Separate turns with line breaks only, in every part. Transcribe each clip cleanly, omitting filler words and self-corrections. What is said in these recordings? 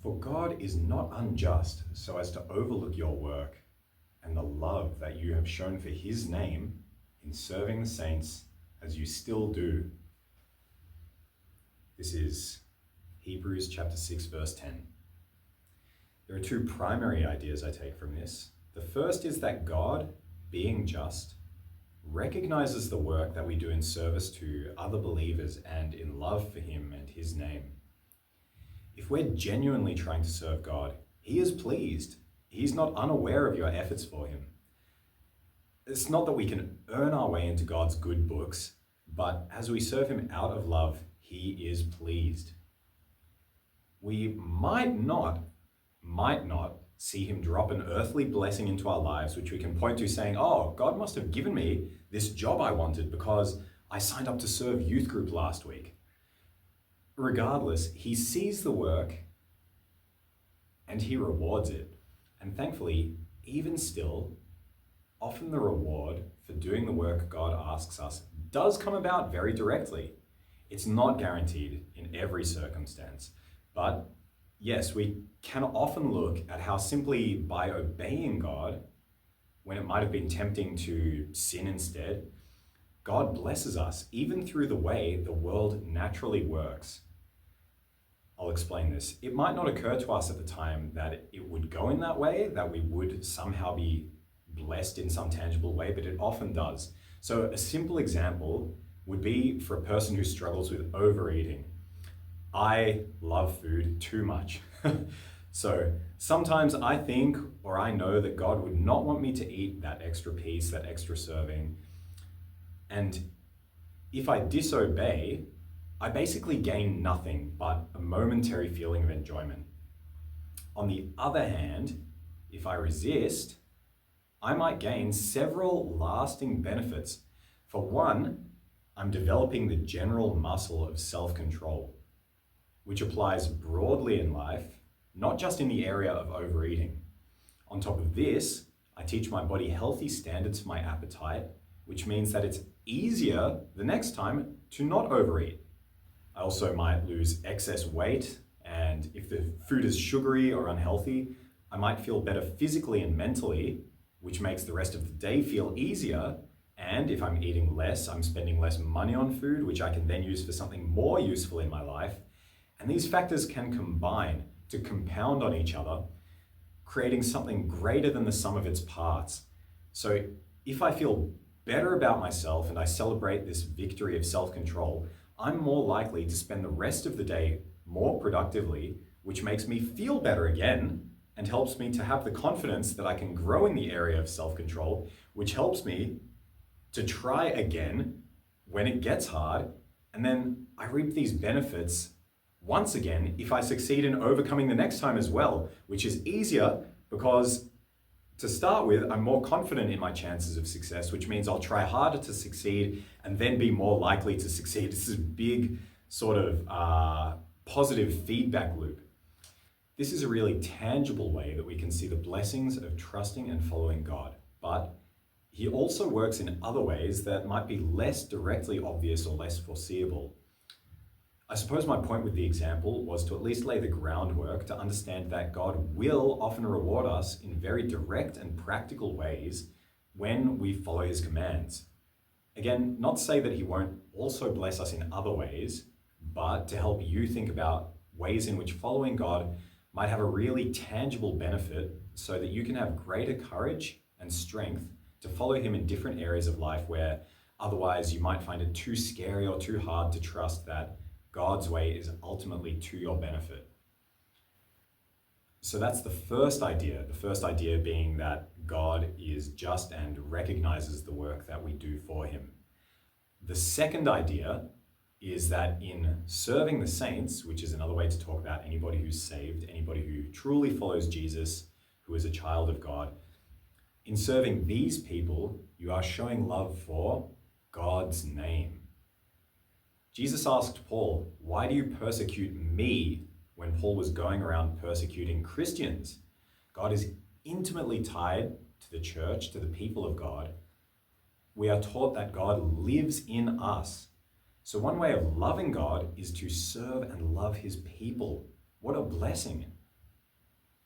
For God is not unjust so as to overlook your work and the love that you have shown for his name in serving the saints as you still do. This is Hebrews chapter 6, verse 10. There are two primary ideas I take from this. The first is that God, being just, recognizes the work that we do in service to other believers and in love for him and his name. If we're genuinely trying to serve God, he is pleased. He's not unaware of your efforts for him. It's not that we can earn our way into God's good books, but as we serve him out of love, he is pleased. We might not see him drop an earthly blessing into our lives, which we can point to saying, oh, God must have given me this job I wanted because I signed up to serve youth group last week. Regardless, he sees the work and he rewards it. And thankfully, even still, often the reward for doing the work God asks us does come about very directly. It's not guaranteed in every circumstance, but yes, we can often look at how simply by obeying God, when it might have been tempting to sin instead, God blesses us even through the way the world naturally works. I'll explain this. It might not occur to us at the time that it would go in that way, that we would somehow be blessed in some tangible way, but it often does. So a simple example would be for a person who struggles with overeating. I love food too much. So sometimes I think, or I know that God would not want me to eat that extra piece, that extra serving. And if I disobey, I basically gain nothing but a momentary feeling of enjoyment. On the other hand, if I resist, I might gain several lasting benefits. For one, I'm developing the general muscle of self-control, which applies broadly in life, not just in the area of overeating. On top of this, I teach my body healthy standards for my appetite, which means that it's easier the next time to not overeat. I also might lose excess weight, and if the food is sugary or unhealthy, I might feel better physically and mentally, which makes the rest of the day feel easier. And if I'm eating less, I'm spending less money on food, which I can then use for something more useful in my life. And these factors can combine to compound on each other, creating something greater than the sum of its parts. So if I feel better about myself and I celebrate this victory of self-control, I'm more likely to spend the rest of the day more productively, which makes me feel better again and helps me to have the confidence that I can grow in the area of self-control, which helps me to try again when it gets hard. And then I reap these benefits once again if I succeed in overcoming the next time as well, which is easier because to start with, I'm more confident in my chances of success, which means I'll try harder to succeed and then be more likely to succeed. This is a big sort of positive feedback loop. This is a really tangible way that we can see the blessings of trusting and following God, but he also works in other ways that might be less directly obvious or less foreseeable. I suppose my point with the example was to at least lay the groundwork to understand that God will often reward us in very direct and practical ways when we follow his commands. Again, not to say that he won't also bless us in other ways, but to help you think about ways in which following God might have a really tangible benefit so that you can have greater courage and strength to follow him in different areas of life where otherwise you might find it too scary or too hard to trust that God's way is ultimately to your benefit. So that's the first idea being that God is just and recognizes the work that we do for him. The second idea is that in serving the saints, which is another way to talk about anybody who's saved, anybody who truly follows Jesus, who is a child of God, in serving these people, you are showing love for God's name. Jesus asked Paul, "Why do you persecute me?" when Paul was going around persecuting Christians. God is intimately tied to the church, to the people of God. We are taught that God lives in us. So one way of loving God is to serve and love his people. What a blessing.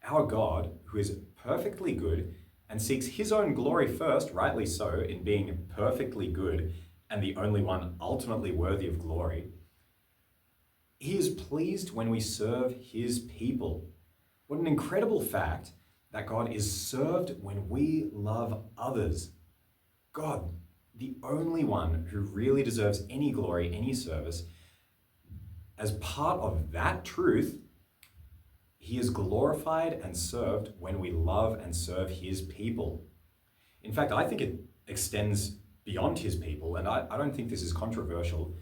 Our God, who is perfectly good and seeks his own glory first, rightly so, in being perfectly good and the only one ultimately worthy of glory, he is pleased when we serve his people. What an incredible fact that God is served when we love others. God, the only one who really deserves any glory, any service, as part of that truth, he is glorified and served when we love and serve his people. In fact, I think it extends beyond his people, and I don't think this is controversial.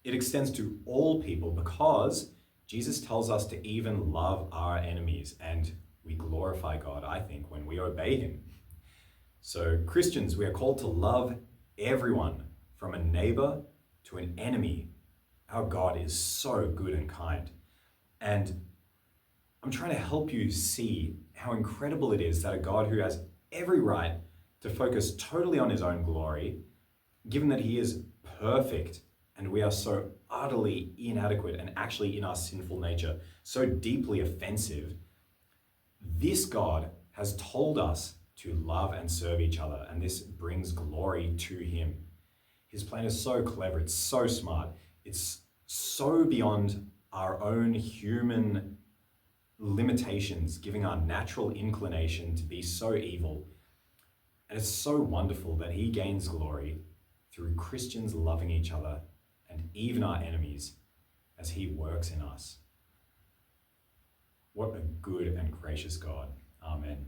It extends to all people because Jesus tells us to even love our enemies, and we glorify God, I think, when we obey him. So Christians, we are called to love everyone, from a neighbor to an enemy. Our God is so good and kind. And I'm trying to help you see how incredible it is that a God who has every right to focus totally on his own glory, given that he is perfect and we are so utterly inadequate and actually in our sinful nature, so deeply offensive, this God has told us to love and serve each other, and this brings glory to him. His plan is so clever, it's so smart, it's so beyond our own human limitations, giving our natural inclination to be so evil. And it's so wonderful that he gains glory through Christians loving each other and even our enemies as he works in us. What a good and gracious God. Amen.